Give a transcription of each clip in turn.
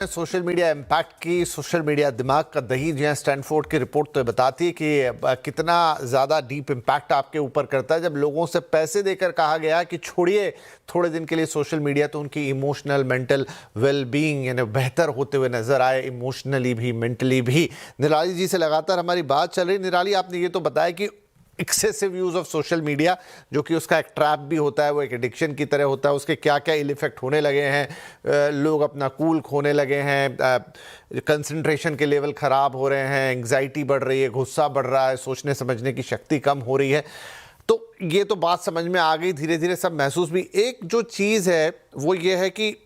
Social media impact की, social media दिमाग का दही जो है, स्टैनफोर्ड की रिपोर्ट तो बताती है कि कितना ज़्यादा डीप इम्पैक्ट आपके ऊपर करता है जब लोगों से पैसे देकर कहा गया कि छोड़िए थोड़े दिन के लिए सोशल मीडिया, तो उनकी इमोशनल मेंटल वेल बीइंग यानी बेहतर होते हुए नजर आए, इमोशनली भी मेंटली भी। निराली जी से लगातार हमारी बात चल रही। निराली, आपने ये तो बताया कि excessive use of social media जो कि उसका एक ट्रैप भी होता है, वो एक एडिक्शन की तरह होता है, उसके क्या क्या इल इफेक्ट होने लगे हैं। लोग अपना कूल खोने लगे हैं, कंसंट्रेशन के लेवल ख़राब हो रहे हैं, एंग्जाइटी बढ़ रही है, गुस्सा बढ़ रहा है, सोचने समझने की शक्ति कम हो रही है। तो ये तो बात समझ में आ गई, धीरे धीरे सब महसूस भी। एक जो चीज़ है वो ये है कि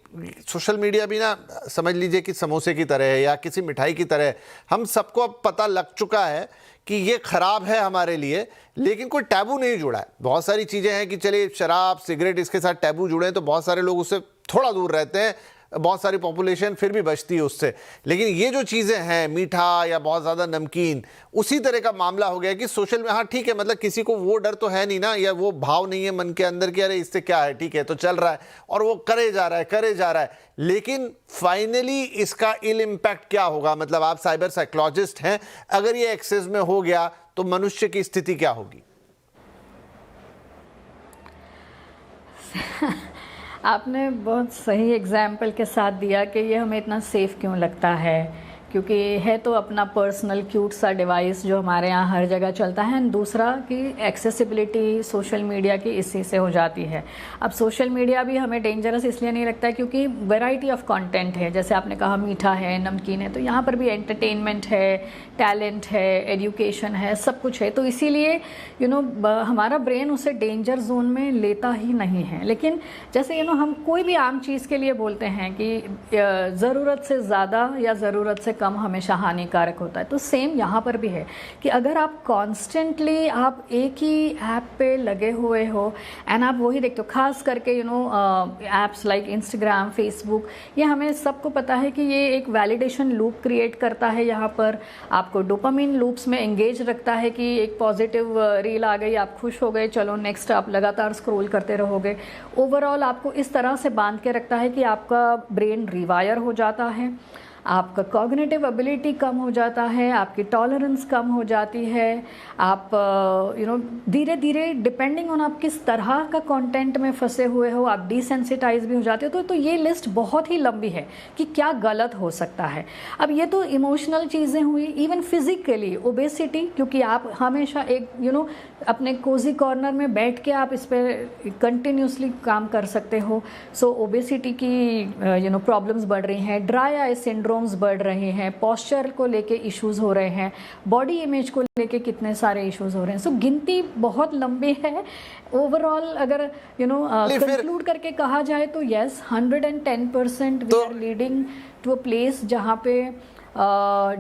सोशल मीडिया भी ना, समझ लीजिए कि समोसे की तरह है या किसी मिठाई की तरह है। हम सबको अब पता लग चुका है कि ये ख़राब है हमारे लिए, लेकिन कोई टैबू नहीं जुड़ा है। बहुत सारी चीज़ें हैं कि चलिए शराब, सिगरेट, इसके साथ टैबू जुड़े हैं तो बहुत सारे लोग उससे थोड़ा दूर रहते हैं, बहुत सारी पॉपुलेशन फिर भी बचती है उससे। लेकिन ये जो चीज़ें हैं, मीठा या बहुत ज़्यादा नमकीन, उसी तरह का मामला हो गया कि सोशल में, हाँ ठीक है, मतलब किसी को वो डर तो है नहीं ना, या वो भाव नहीं है मन के अंदर कि अरे इससे क्या है, ठीक है तो चल रहा है, और वो करे जा रहा है। लेकिन फाइनली इसका इल इम्पैक्ट क्या होगा? मतलब आप साइबर साइकोलॉजिस्ट हैं, अगर ये एक्सेस में हो गया तो मनुष्य की स्थिति क्या होगी? आपने बहुत सही एग्जाम्पल के साथ दिया कि ये हमें इतना सेफ़ क्यों लगता है, क्योंकि है तो अपना पर्सनल क्यूट सा डिवाइस जो हमारे यहाँ हर जगह चलता है। एंड दूसरा कि एक्सेसिबिलिटी सोशल मीडिया की इसी से हो जाती है। अब सोशल मीडिया भी हमें डेंजरस इसलिए नहीं लगता है क्योंकि वैरायटी ऑफ कंटेंट है, जैसे आपने कहा मीठा है, नमकीन है, तो यहाँ पर भी एंटरटेनमेंट है, टैलेंट है, एजुकेशन है, सब कुछ है। तो इसीलिए हमारा ब्रेन उसे डेंजर जोन में लेता ही नहीं है। लेकिन जैसे हम कोई भी आम चीज़ के लिए बोलते हैं कि ज़रूरत से ज़्यादा या ज़रूरत से कम हमेशा हानिकारक होता है, तो सेम यहाँ पर भी है कि अगर आप कॉन्स्टेंटली आप एक ही ऐप पे लगे हुए हो एंड आप वही देखते हो, खास करके ऐप्स लाइक इंस्टाग्राम, फेसबुक, ये हमें सबको पता है कि ये एक वैलिडेशन लूप क्रिएट करता है। यहाँ पर आपको डोपामिन लूप्स में एंगेज रखता है कि एक पॉजिटिव रील आ गई, आप खुश हो गए, चलो नेक्स्ट, आप लगातार स्क्रॉल करते रहोगे। ओवरऑल आपको इस तरह से बांध के रखता है कि आपका ब्रेन रिवायर हो जाता है, आपका कॉग्निटिव एबिलिटी कम हो जाता है, आपकी टॉलरेंस कम हो जाती है, आप धीरे धीरे डिपेंडिंग ऑन आप किस तरह का कंटेंट में फंसे हुए हो, आप डिसेंसिटाइज भी हो जाते हो। तो ये लिस्ट बहुत ही लंबी है कि क्या गलत हो सकता है। अब ये तो इमोशनल चीज़ें हुई, इवन फिजिकली ओबेसिटी, क्योंकि आप हमेशा एक अपने कोजी कॉर्नर में बैठ के आप इस पर कंटिन्यूसली काम कर सकते हो। सो ओबेसिटी की प्रॉब्लम्स बढ़ रही हैं, ड्राई आई सिंड्रोम्स बढ़ रहे हैं, पोस्चर को लेके इश्यूज हो रहे हैं, बॉडी इमेज को लेके कितने सारे इश्यूज हो रहे हैं। सो गिनती बहुत लंबी है। ओवरऑल अगर कंक्लूड करके कहा जाए तो yes, 110% we are leading to a place जहाँ पे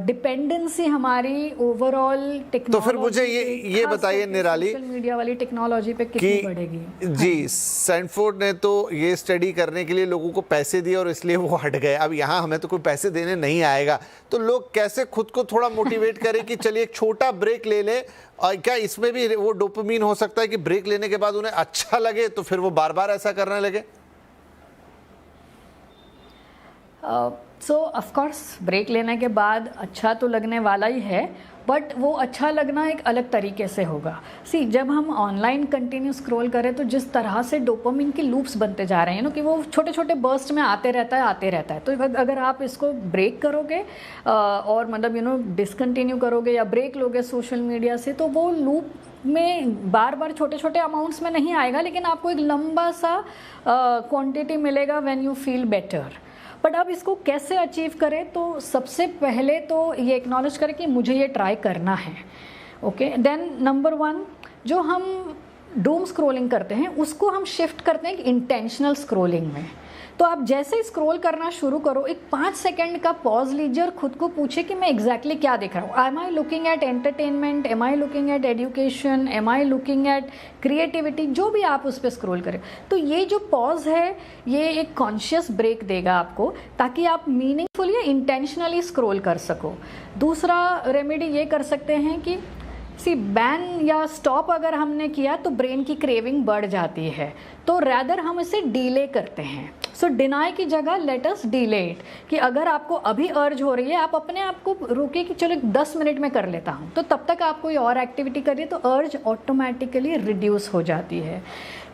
डिपेंडेंसी हमारी ओवरऑल टेक्नोलॉजी। तो फिर मुझे ये बताइए निराली, सोशल मीडिया वाली टेक्नोलॉजी पे कितनी बढ़ेगी? जी, स्टैनफोर्ड ने तो ये स्टडी करने के लिए लोगों को पैसे दिए और इसलिए वो हट गए। अब यहाँ हमें तो कोई पैसे देने नहीं आएगा, तो लोग कैसे खुद को थोड़ा मोटिवेट करें कि चलिए एक छोटा ब्रेक ले ले। और क्या इसमें भी वो डोपामिन हो सकता है कि ब्रेक लेने के बाद उन्हें अच्छा लगे तो फिर वो बार बार ऐसा करने लगे? सो ऑफकोर्स ब्रेक लेने के बाद अच्छा तो लगने वाला ही है, बट वो अच्छा लगना एक अलग तरीके से होगा। जब हम ऑनलाइन कंटिन्यू स्क्रॉल करें तो जिस तरह से डोपामिन के लूप्स बनते जा रहे हैं कि वो छोटे छोटे बर्स्ट में आते रहता है। तो अगर आप इसको ब्रेक करोगे और मतलब डिसकंटिन्यू करोगे या ब्रेक लोगे सोशल मीडिया से, तो वो लूप में बार बार छोटे छोटे अमाउंट्स में नहीं आएगा, लेकिन आपको एक लंबा सा क्वांटिटी मिलेगा when you feel better. But अब इसको कैसे अचीव करें? तो सबसे पहले तो ये एक्नॉलेज करें कि मुझे ये ट्राई करना है। ओके, देन नंबर 1, जो हम डूम स्क्रॉलिंग करते हैं उसको हम शिफ्ट करते हैं इंटेंशनल स्क्रॉलिंग में। तो आप जैसे स्क्रॉल करना शुरू करो, एक 5 सेकंड का पॉज लीजिए और खुद को पूछे कि मैं एग्जैक्टली क्या देख रहा हूँ। Am I looking at entertainment, am I looking at education, am I looking at creativity, जो भी आप उस पर स्क्रॉल करें। तो ये जो पॉज है ये एक कॉन्शियस ब्रेक देगा आपको, ताकि आप मीनिंगफुल या इंटेंशनली स्क्रॉल कर सको। दूसरा रेमेडी ये कर सकते हैं कि बैन या स्टॉप अगर हमने किया तो ब्रेन की क्रेविंग बढ़ जाती है, तो रैदर हम इसे डिले करते हैं। सो डिनाई की जगह लेट अस डिले इट, कि अगर आपको अभी अर्ज हो रही है, आप अपने आप को रोकिए कि चलो 10 मिनट में कर लेता हूँ, तो तब तक आप कोई और एक्टिविटी करिए तो अर्ज ऑटोमेटिकली रिड्यूस हो जाती है।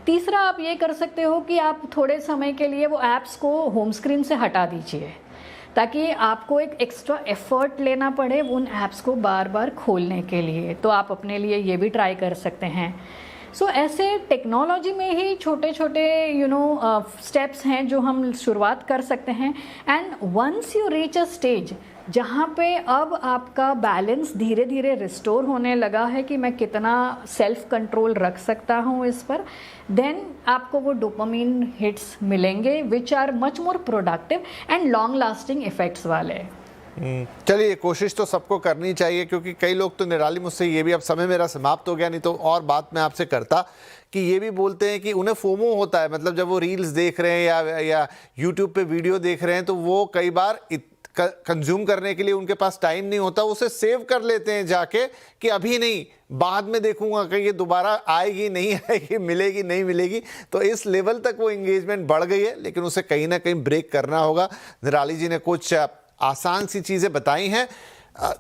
तीसरा आप ये कर सकते हो कि आप थोड़े समय के लिए वो ऐप्स को होम स्क्रीन से हटा दीजिए, ताकि आपको एक एक्स्ट्रा एफर्ट लेना पड़े उन ऐप्स को बार बार खोलने के लिए। तो आप अपने लिए ये भी ट्राई कर सकते हैं। सो ऐसे टेक्नोलॉजी में ही छोटे छोटे स्टेप्स हैं जो हम शुरुआत कर सकते हैं। And once you reach a stage जहाँ पे अब आपका बैलेंस धीरे धीरे रिस्टोर होने लगा है कि मैं कितना सेल्फ कंट्रोल रख सकता हूँ इस पर, देन आपको वो डोपामिन हिट्स मिलेंगे which are much more productive and long lasting effects वाले। चलिए, कोशिश तो सबको करनी चाहिए, क्योंकि कई लोग तो निराली मुझसे ये भी, अब समय मेरा समाप्त हो गया, नहीं तो और बात मैं आपसे करता, कि ये भी बोलते हैं कि उन्हें फोमो होता है, मतलब जब वो रील्स देख रहे हैं या यूट्यूब पे वीडियो देख रहे हैं तो वो कई बार कंज्यूम करने के लिए उनके पास टाइम नहीं होता, उसे सेव कर लेते हैं जाके कि अभी नहीं, बाद में देखूंगा कि ये दोबारा आएगी नहीं आएगी, मिलेगी नहीं मिलेगी। तो इस लेवल तक वो एंगेजमेंट बढ़ गई है, लेकिन उसे कहीं ना कहीं ब्रेक करना होगा। निराली जी ने कुछ आसान सी चीज़ें बताई हैं,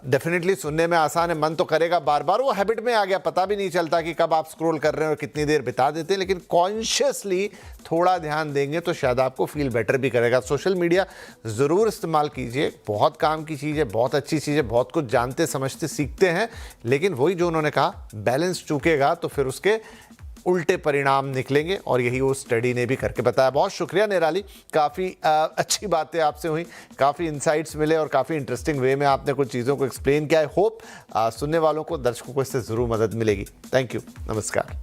डेफिनेटली सुनने में आसान है, मन तो करेगा बार बार, वो हैबिट में आ गया, पता भी नहीं चलता कि कब आप स्क्रॉल कर रहे हैं और कितनी देर बिता देते हैं, लेकिन कॉन्शियसली थोड़ा ध्यान देंगे तो शायद आपको फील बेटर भी करेगा। सोशल मीडिया ज़रूर इस्तेमाल कीजिए, बहुत काम की चीज़ है, बहुत अच्छी चीज़ है, बहुत कुछ जानते समझते सीखते हैं, लेकिन वही जो उन्होंने कहा, बैलेंस चूकेगा तो फिर उसके उल्टे परिणाम निकलेंगे, और यही वो स्टडी ने भी करके बताया। बहुत शुक्रिया निराली, काफ़ी अच्छी बातें आपसे हुई, काफ़ी इंसाइट्स मिले और काफ़ी इंटरेस्टिंग वे में आपने कुछ चीज़ों को एक्सप्लेन किया। आई होप सुनने वालों को, दर्शकों को इससे ज़रूर मदद मिलेगी। थैंक यू, नमस्कार।